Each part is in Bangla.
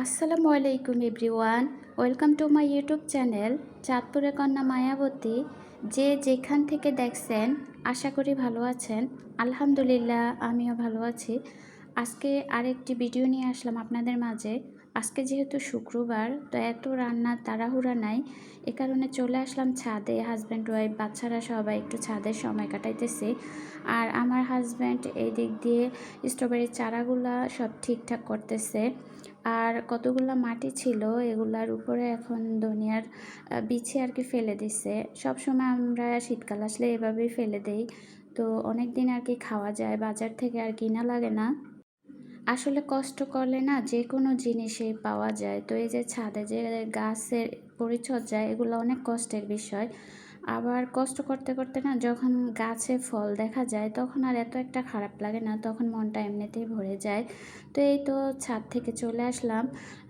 আসসালামু আলাইকুম everyone. Welcome to my YouTube channel চাঁদপুরের কন্যা মায়াবতী। যে যেখান থেকে দেখছেন আশা করি ভালো আছেন। আলহামদুলিল্লাহ আমিও ভালো আছি। আজকে আরেকটি ভিডিও নিয়ে আসলাম আপনাদের মাঝে। আজকে যেহেতু শুক্রবার, তো এত রান্নার তাড়াহুড়া নাই, এ কারণে চলে আসলাম ছাদে। হাজব্যান্ড ওয়াইফ বাচ্চারা সবাই একটু ছাদের সময় কাটাইতেছি। আর আমার হাজব্যান্ড এই দিক দিয়ে স্ট্রবেরির চারাগুলা সব ঠিকঠাক করতেছে। আর কতগুলা মাটি ছিল, এগুলার উপরে এখন ধনিয়ার বিছে আর কি ফেলে দিছে। সবসময় আমরা শীতকাল আসলে এভাবেই ফেলে দেই, তো অনেক দিন আর কি খাওয়া যায়, বাজার থেকে আর কিনা লাগে না। আসলে কষ্ট করলে না যে কোনো জিনিসই পাওয়া যায়। তো এই যে ছাদে যে গাছের পরিচর্যা, এগুলো অনেক কষ্টের বিষয়। আবার কষ্ট করতে করতে না যখন গাছে ফল দেখা যায় তখন আর এত একটা খারাপ লাগে না, তখন মনটা এমনিতেই ভরে যায়। তো এই তো ছাদ থেকে চলে আসলাম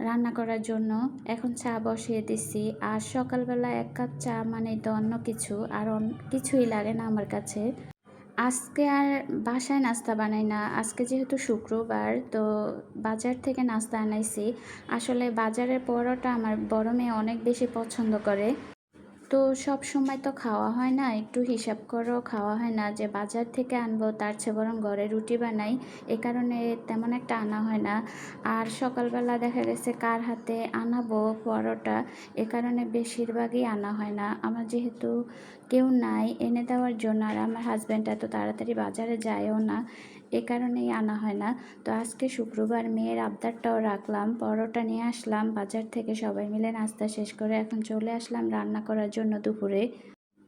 রান্না করার জন্য। এখন চা বসিয়ে দিছি। আর সকালবেলা এক কাপ চা মানে তো অন্য কিছু আর কিছুই লাগে না আমার কাছে। আজকে আর বাসায় নাস্তা বানাই না। আজকে যেহেতু শুক্রবার, তো বাজার থেকে নাস্তা আনাইছি। আসলে বাজারের পরোটা আমার বড় মেয়ে অনেক বেশি পছন্দ করে। তো সব সময় তো খাওয়া হয় না, একটু হিসাব করেও খাওয়া হয় না যে বাজার থেকে আনবো, তার চেয়ে বরং ঘরে রুটি বানাই। এ কারণে তেমন একটা আনা হয় না। আর সকালবেলা দেখা গেছে কার হাতে আনাবো পরোটা, এ কারণে বেশিরভাগই আনা হয় না। আমার যেহেতু কেউ নাই এনে দেওয়ার জন্য, আর আমার হাজব্যান্ড এত তাড়াতাড়ি বাজারে যায়ও না, এ কারণেই আনা হয় না। তো আজকে শুক্রবার, মেয়ের আবদারটাও রাখলাম, পরোটা নিয়ে আসলাম বাজার থেকে। সবাই মিলে নাস্তা শেষ করে এখন চলে আসলাম রান্না করার জন্য দুপুরে।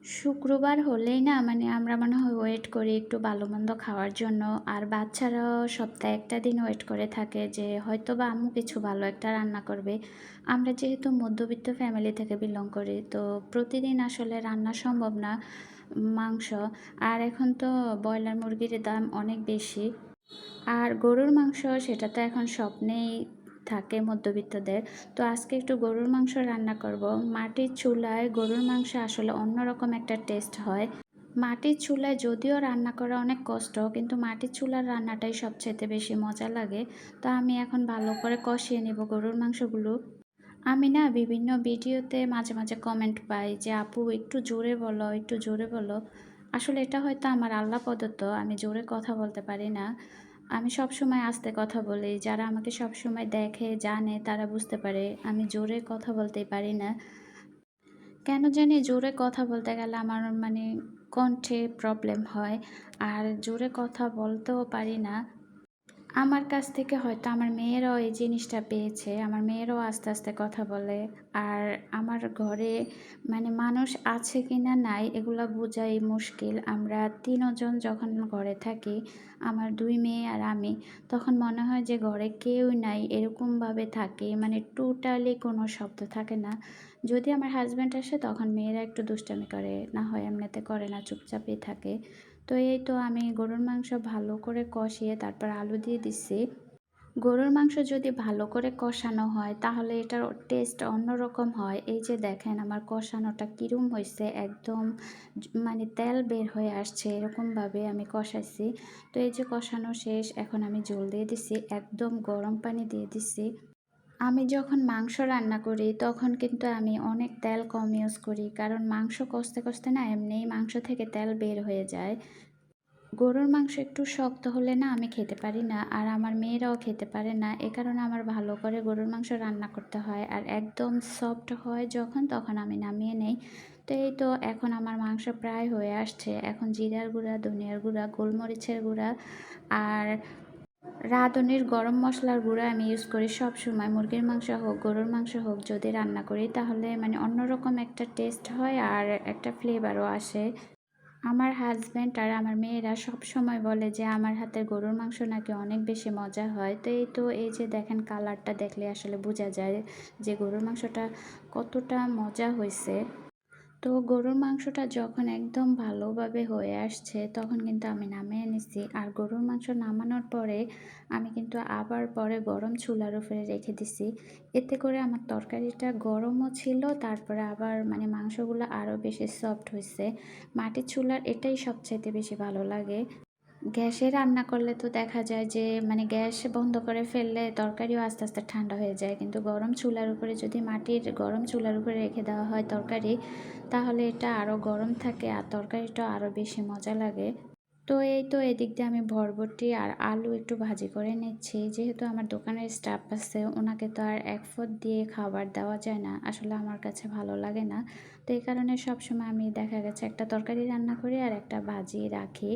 শুক্রবার হলেই না মানে আমরা মনে হয় ওয়েট করি একটু ভালো মন্দ খাওয়ার জন্য। আর বাচ্চারাও সপ্তাহে একটা দিন ওয়েট করে থাকে যে হয়তো বা আম্মু কিছু ভালো একটা রান্না করবে। আমরা যেহেতু মধ্যবিত্ত ফ্যামিলি থেকে বিলং করি, তো প্রতিদিন আসলে রান্না সম্ভব না মাংস। আর এখন তো ব্রয়লার মুরগির দাম অনেক বেশি। আর গরুর মাংস সেটা তো এখন স্বপ্নেই থাকে মধ্যবিত্তদের। তো আজকে একটু গরুর মাংস রান্না করব। মাটির চুলায় গরুর মাংস আসলে অন্যরকম একটা টেস্ট হয়। মাটির চুলায় যদিও রান্না করা অনেক কষ্ট, কিন্তু মাটির চুলার রান্নাটাই সবচেয়ে বেশি মজা লাগে। তো আমি এখন ভালো করে কষিয়ে নেব গরুর মাংসগুলো। আমি না বিভিন্ন ভিডিওতে মাঝে মাঝে কমেন্ট পাই যে আপু একটু জোরে বলো, একটু জোরে বলো। আসলে এটা হয়তো আমার আল্লাহ প্রদত্ত, আমি জোরে কথা বলতে পারি না। আমি সবসময় আস্তে কথা বলি। যারা আমাকে সবসময় দেখে জানে তারা বুঝতে পারে আমি জোরে কথা বলতেই পারি না। কেন জানি জোরে কথা বলতে গেলে আমার মানে কণ্ঠে প্রবলেম হয়। আর জোরে কথা বলতেও পারি না। আমার কাছ থেকে হয়তো আমার মেয়েরাও এই জিনিসটা পেয়েছে। আমার মেয়েরাও আস্তে আস্তে কথা বলে। আর আমার ঘরে মানে মানুষ আছে কিনা নাই এগুলা বোঝাই মুশকিল। আমরা ৩ জন যখন ঘরে থাকি, আমার ২ মেয়ে আর আমি, তখন মনে হয় যে ঘরে কেউই নাই এরকমভাবে থাকি। মানে টোটালি কোনো শব্দ থাকে না। যদি আমার হাসব্যান্ড আসে তখন মেয়েরা একটু দুষ্টামি করে, না হয় এমনিতে করে না, চুপচাপই থাকে। তো এই তো আমি গরুর মাংস ভালো করে কষিয়ে তারপর আলু দিয়ে দিচ্ছি। গরুর মাংস যদি ভালো করে কষানো হয় তাহলে এটার টেস্ট অন্যরকম হয়। এই যে দেখেন আমার কষানোটা কিরম হয়েছে, একদম মানে তেল বের হয়ে আসছে এরকমভাবে আমি কষাইছি। তো এই যে কষানো শেষ, এখন আমি জল দিয়ে দিছি, একদম গরম পানি দিয়ে দিছি। আমি যখন মাংস রান্না করি তখন কিন্তু আমি অনেক তেল কম ইউজ করি, কারণ মাংস কষতে কষতে না এমনিই মাংস থেকে তেল বের হয়ে যায়। গরুর মাংস একটু শক্ত হলে না আমি খেতে পারি না, আর আমার মেয়েরাও খেতে পারে না। এ কারণে আমার ভালো করে গরুর মাংস রান্না করতে হয়। আর একদম সফট হয় যখন, তখন আমি নামিয়ে নেই। তো এই তো এখন আমার মাংস প্রায় হয়ে আসছে। এখন জিরার গুঁড়া, ধনিয়ার গুঁড়া, গোলমরিচের গুঁড়া আর রাঁধুনির গরম মশলার গুঁড়া আমি ইউজ করি সব সময়। মুরগির মাংস হোক, গরুর মাংস হোক, যদি রান্না করি তাহলে মানে অন্যরকম একটা টেস্ট হয় আর একটা ফ্লেভারও আসে। আমার হাজব্যান্ড আর আমার মেয়েরা সবসময় বলে যে আমার হাতের গরুর মাংস নাকি অনেক বেশি মজা হয়। তো এই তো এই যে দেখেন কালারটা দেখলে আসলে বোঝা যায় যে গরুর মাংসটা কতটা মজা হয়েছে। তো গরুর মাংসটা যখন একদম ভালোভাবে হয়ে আসছে তখন কিন্তু আমি নামিয়ে নিচ্ছি। আর গরুর মাংস নামানোর পরে আমি কিন্তু আবার পরে গরম চুলার উপরে রেখে দিছি। এতে করে আমার তরকারিটা গরমও ছিল, তারপরে আবার মানে মাংসগুলো আরও বেশি সফট হয়েছে। মাটির চুলার এটাই সবচাইতে বেশি ভালো লাগে। গ্যাসে রান্না করলে তো দেখা যায় যে মানে গ্যাস বন্ধ করে ফেললে তরকারিও আস্তে আস্তে ঠান্ডা হয়ে যায়, কিন্তু গরম চুলার উপরে যদি মাটির গরম চুলার উপরে রেখে দেওয়া হয় তরকারি, তাহলে এটা আরও গরম থাকে আর তরকারিটা আরও বেশি মজা লাগে। তো এই তো এদিক দিয়ে আমি বরবটি আর আলু একটু ভাজি করে নিচ্ছি, যেহেতু আমার দোকানের স্টাফ আছে ওনাকে তো আর এক ফোঁট দিয়ে খাবার দেওয়া যায় না, আসলে আমার কাছে ভালো লাগে না। তো এই কারণে সবসময় আমি দেখা গেছে একটা তরকারি রান্না করি আর একটা ভাজি রাখি।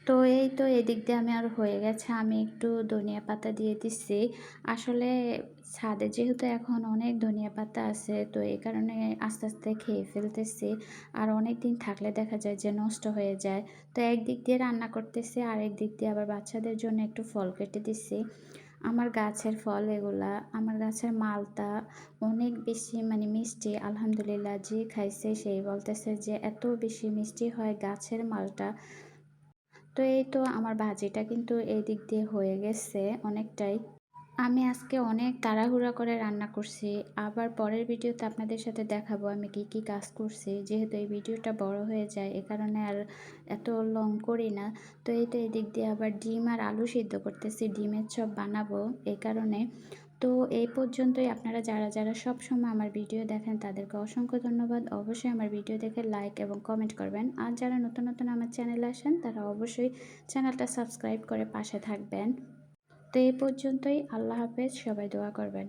তো এই তো এদিক দিয়ে আমি আর হয়ে গেছে, আমি একটু ধনিয়া পাতা দিয়ে দিচ্ছি। আসলে ছাদে যেহেতু এখন অনেক ধনিয়া পাতা আছে, তো এই কারণে আস্তে আস্তে খেয়ে ফেলতেছি। আর অনেক দিন থাকলে দেখা যায় যে নষ্ট হয়ে যায়। তো একদিক দিয়ে রান্না করতেছি আর একদিক দিয়ে আবার বাচ্চাদের জন্য একটু ফল কেটে দিচ্ছি। আমার গাছের ফল এগুলা, আমার গাছের মালটা অনেক বেশি মানে মিষ্টি, আলহামদুলিল্লাহ যে খাইছে সেই বলতেছে যে এত বেশি মিষ্টি হয় গাছের মালটা। তো এই তো আমার ভাজিটা কিন্তু এই দিক দিয়ে হয়ে গেছে অনেকটাই। আমি আজকে অনেক তাড়াহুড়া করে রান্না করছি। আবার পরের ভিডিওতে আপনাদের সাথে দেখাবো আমি কি কি কাজ করছি। যেহেতু এই ভিডিওটা বড় হয়ে যায় এ কারণে আর এত লং করি না। তো এই তো এদিক দিয়ে আবার ডিম আর আলু সিদ্ধ করতেছি। ডিমের চপ বানাবো এই কারণে। তো এই পর্যন্তই। আপনারা যারা যারা সবসময় আমার ভিডিও দেখেন তাদেরকে অসংখ্য ধন্যবাদ। অবশ্যই আমার ভিডিও দেখে লাইক এবং কমেন্ট করবেন। আর যারা নতুন নতুন আমার চ্যানেলে আসেন তারা অবশ্যই চ্যানেলটা সাবস্ক্রাইব করে পাশে থাকবেন। তো এই পর্যন্তই। আল্লাহ হাফেজ। সবাই দোয়া করবেন।